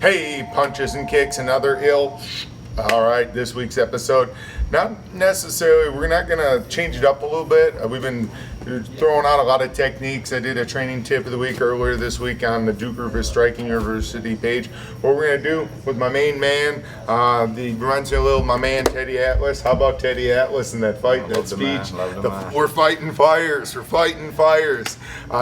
Hey, punches and kicks and other ill. All right, this week's episode, not necessarily, we're not going to change it up a little bit. We've been throwing out a lot of techniques. I did a training tip of the week earlier this week on the Duke Roufus Striking University page. What we're going to do with my main man, he reminds me a little of my man Teddy Atlas. How about Teddy Atlas and that fight, that speech? We're fighting fires. We're fighting fires.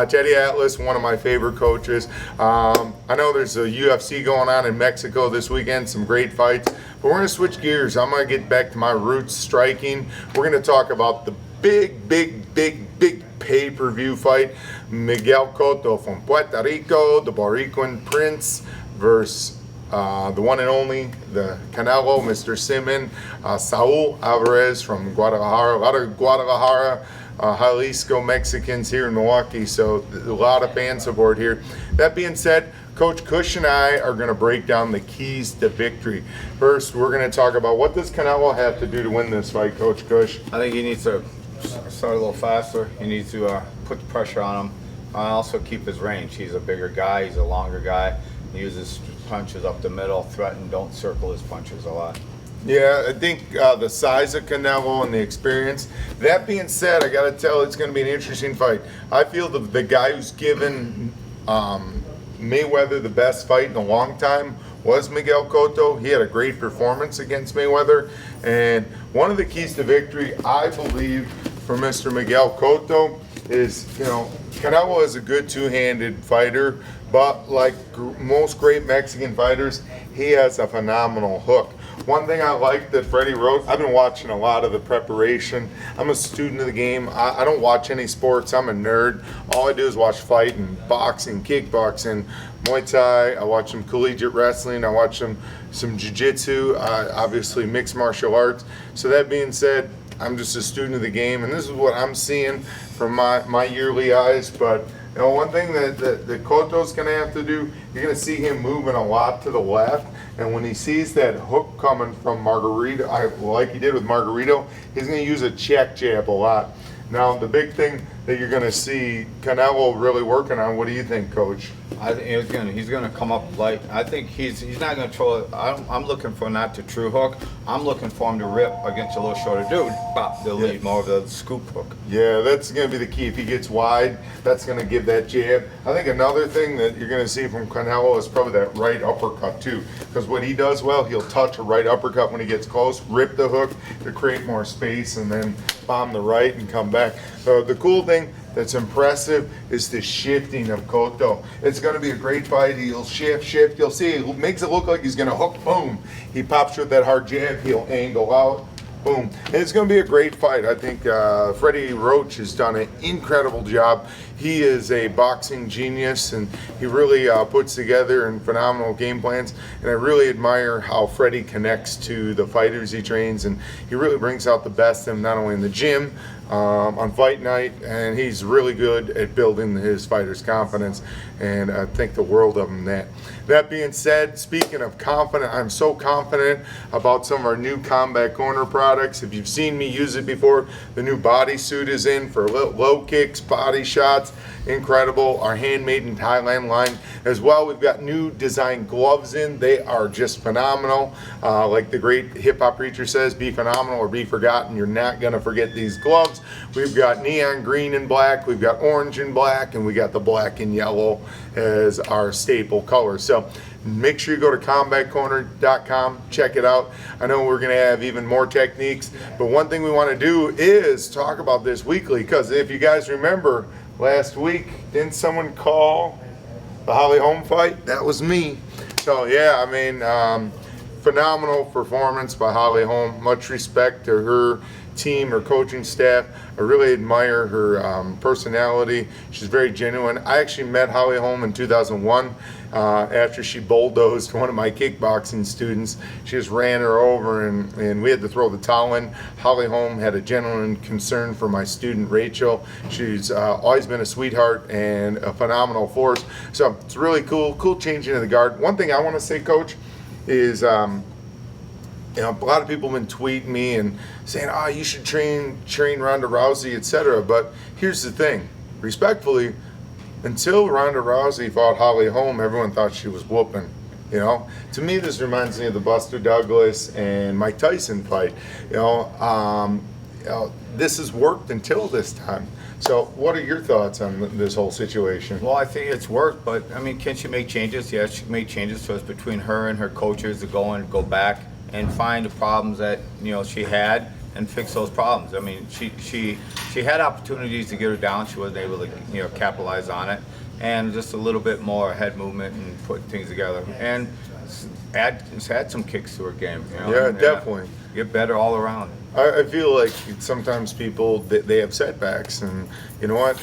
Teddy Atlas, one of my favorite coaches. I know there's a UFC going on in Mexico this weekend, some great fights. But we're going to switch gears. I'm going to get back to my roots, striking. We're going to talk about the big pay-per-view fight. Miguel Cotto from Puerto Rico, the Boricuan Prince, versus the one and only, the Canelo, Mr. Simon, Saul Alvarez from Guadalajara. A lot of Guadalajara, Jalisco Mexicans here in Milwaukee, so a lot of fan support here. That being said, Coach Cush and I are going to break down the keys to victory. First, we're going to talk about what does Canelo have to do to win this fight, Coach Cush? I think he needs to start a little faster. He needs to put the pressure on him. Also keep his range. He's a bigger guy. He's a longer guy. He uses punches up the middle, threaten, don't circle his punches a lot. Yeah, I think the size of Canelo and the experience. That being said, I got to tell it's going to be an interesting fight. I feel the guy who's given Mayweather the best fight in a long time was Miguel Cotto. He had a great performance against Mayweather. And one of the keys to victory, I believe, for Mr. Miguel Cotto is, Canelo is a good two-handed fighter, but like most great Mexican fighters, he has a phenomenal hook. One thing I like that Freddie wrote, I've been watching a lot of the preparation. I'm a student of the game. I don't watch any sports. I'm a nerd. All I do is watch fighting, boxing, kickboxing, Muay Thai. I watch some collegiate wrestling. I watch some jiu-jitsu, obviously mixed martial arts. So that being said, I'm just a student of the game, and this is what I'm seeing from my yearly eyes. But one thing that Cotto's going to have to do, you're going to see him moving a lot to the left. And when he sees that hook coming from Margarito, like he did with Margarito, he's going to use a check jab a lot. Now, the big thing that you're going to see Canelo really working on, what do you think, Coach? I think he's gonna come up light. I think he's not gonna throw it. I'm looking for not the true hook. I'm looking for him to rip against a little shorter dude. Bop, they'll leave more of the scoop hook. Yeah, that's gonna be the key. If he gets wide, that's gonna give that jab. I think another thing that you're gonna see from Canelo is probably that right uppercut too. Because what he does well, he'll touch a right uppercut when he gets close, rip the hook to create more space, and then bomb the right and come back. So the cool thing that's impressive is the shifting of Cotto. It's going to be a great fight. He'll shift. You'll see it makes it look like he's going to hook, boom. He pops with that hard jab. He'll angle out, boom. And it's going to be a great fight. I think Freddie Roach has done an incredible job. He is a boxing genius, and he really puts together phenomenal game plans. And I really admire how Freddie connects to the fighters he trains, and he really brings out the best in them, not only in the gym, on fight night, and he's really good at building his fighters' confidence, and I think the world of him that. That being said, speaking of confident, I'm so confident about some of our new Combat Corner products. If you've seen me use it before, the new bodysuit is in for low kicks, body shots, incredible. Our handmade in Thailand line as well. We've got new design gloves in. They are just phenomenal. Like the great hip hop preacher says, be phenomenal or be forgotten. You're not going to forget these gloves. We've got neon green and black, we've got orange and black, and we got the black and yellow as our staple colors. So make sure you go to combatcorner.com, check it out. I know we're going to have even more techniques, but one thing we want to do is talk about this weekly, because if you guys remember last week, didn't someone call the Holly Holm fight? That was me. So yeah, I mean, phenomenal performance by Holly Holm. Much respect to her team, her coaching staff. I really admire her personality. She's very genuine. I actually met Holly Holm in 2001 after she bulldozed one of my kickboxing students. She just ran her over, and we had to throw the towel in. Holly Holm had a genuine concern for my student Rachel. She's always been a sweetheart and a phenomenal force. So it's really cool changing of the guard. One thing I want to say, Coach, is a lot of people have been tweeting me and saying, you should train Ronda Rousey, etc. But here's the thing, respectfully, until Ronda Rousey fought Holly Holm, everyone thought she was whooping. You know, to me, this reminds me of the Buster Douglas and Mike Tyson fight. This has worked until this time. So, what are your thoughts on this whole situation? Well, I think it's worked, but I mean, can she make changes? Yes, she made changes. So it's between her and her coaches to go back and find the problems that she had and fix those problems. I mean, she had opportunities to get her down. She wasn't able to capitalize on it, and just a little bit more head movement and put things together. And it's had some kicks to her game. Yeah, definitely. Get better all around. I feel like sometimes people they have setbacks, and you know what?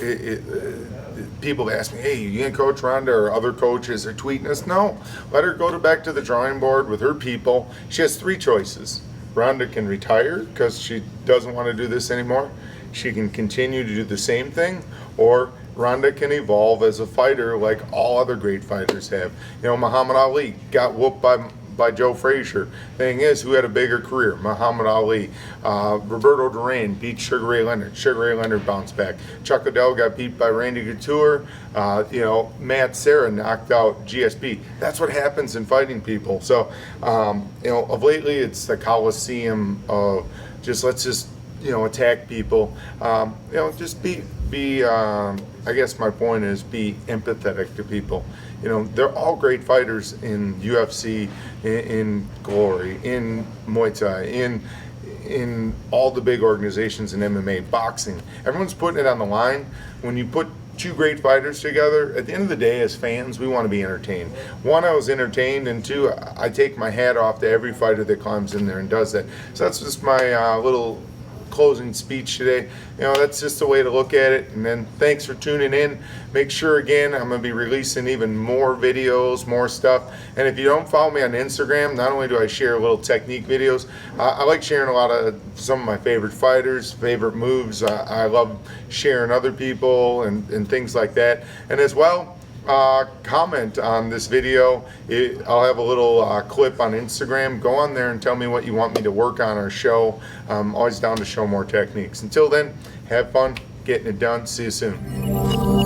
People ask me, "Hey, you gonna coach Rhonda?" Or other coaches are tweeting us. No, let her go back to the drawing board with her people. She has 3 choices. Rhonda can retire because she doesn't want to do this anymore. She can continue to do the same thing, or Rhonda can evolve as a fighter like all other great fighters have. Muhammad Ali got whooped by Joe Frazier. Thing is, who had a bigger career? Muhammad Ali. Roberto Duran beat Sugar Ray Leonard. Sugar Ray Leonard bounced back. Chuck Liddell got beat by Randy Couture. Matt Serra knocked out GSP. That's what happens in fighting people. So, of lately, it's the Coliseum of let's just attack people. Just be. I guess my point is be empathetic to people. They're all great fighters in UFC, in Glory, in Muay Thai, in all the big organizations in MMA, boxing. Everyone's putting it on the line. When you put 2 great fighters together, at the end of the day, as fans, we want to be entertained. 1, I was entertained, and 2, I take my hat off to every fighter that climbs in there and does that. So that's just my little closing speech today. That's just a way to look at it. And then thanks for tuning in. Make sure, again, I'm going to be releasing even more videos, more stuff. And if you don't follow me on Instagram, not only do I share little technique videos, I like sharing a lot of some of my favorite fighters, favorite moves. I love sharing other people and things like that. And as well, comment on this video. I'll have a little clip on Instagram. Go on there and tell me what you want me to work on or show. I'm always down to show more techniques. Until then, have fun getting it done. See you soon.